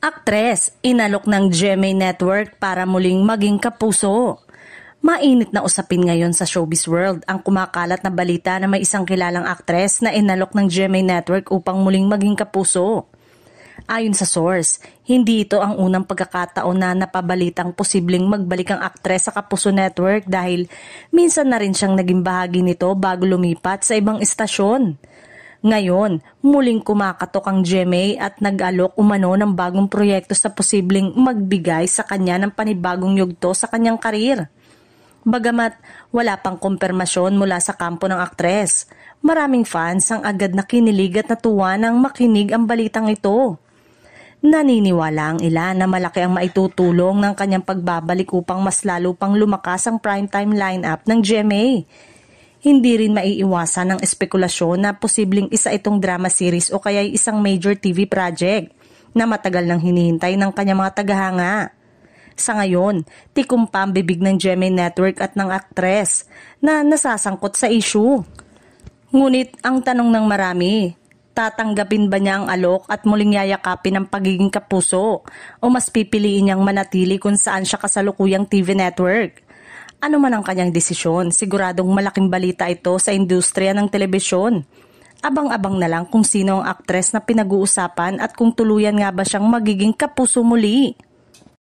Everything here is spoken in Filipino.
Aktres, inalok ng GMA Network para muling maging kapuso. Mainit na usapin ngayon sa showbiz world ang kumakalat na balita na may isang kilalang aktres na inalok ng GMA Network upang muling maging kapuso. Ayon sa source, hindi ito ang unang pagkakataon na napabalitang posibleng magbalik ang aktres sa Kapuso Network dahil minsan na rin siyang naging bahagi nito bago lumipat sa ibang istasyon. Ngayon, muling kumakatok ang GMA at nag-alok umano ng bagong proyekto sa posibleng magbigay sa kanya ng panibagong yugto sa kanyang karir. Bagamat wala pang kumpirmasyon mula sa kampo ng aktres, maraming fans ang agad na kinilig at natuwa nang makinig ang balitang ito. Naniniwala ang ilan na malaki ang maitutulong ng kanyang pagbabalik upang mas lalo pang lumakas ang primetime lineup ng GMA. Hindi rin maiiwasan ang espekulasyon na posibleng isa itong drama series o kaya isang major TV project na matagal nang hinihintay ng kanyang mga tagahanga. Sa ngayon, tikumpa ang bibig ng GMA Network at ng aktres na nasasangkot sa issue. Ngunit ang tanong ng marami, tatanggapin ba niya ang alok at muling yayakapin ang pagiging kapuso o mas pipiliin niyang manatili kung saan siya kasalukuyang TV network? Ano man ang kanyang desisyon, siguradong malaking balita ito sa industriya ng telebisyon. Abang-abang na lang kung sino ang aktres na pinag-uusapan at kung tuluyan nga ba siyang magiging kapuso muli.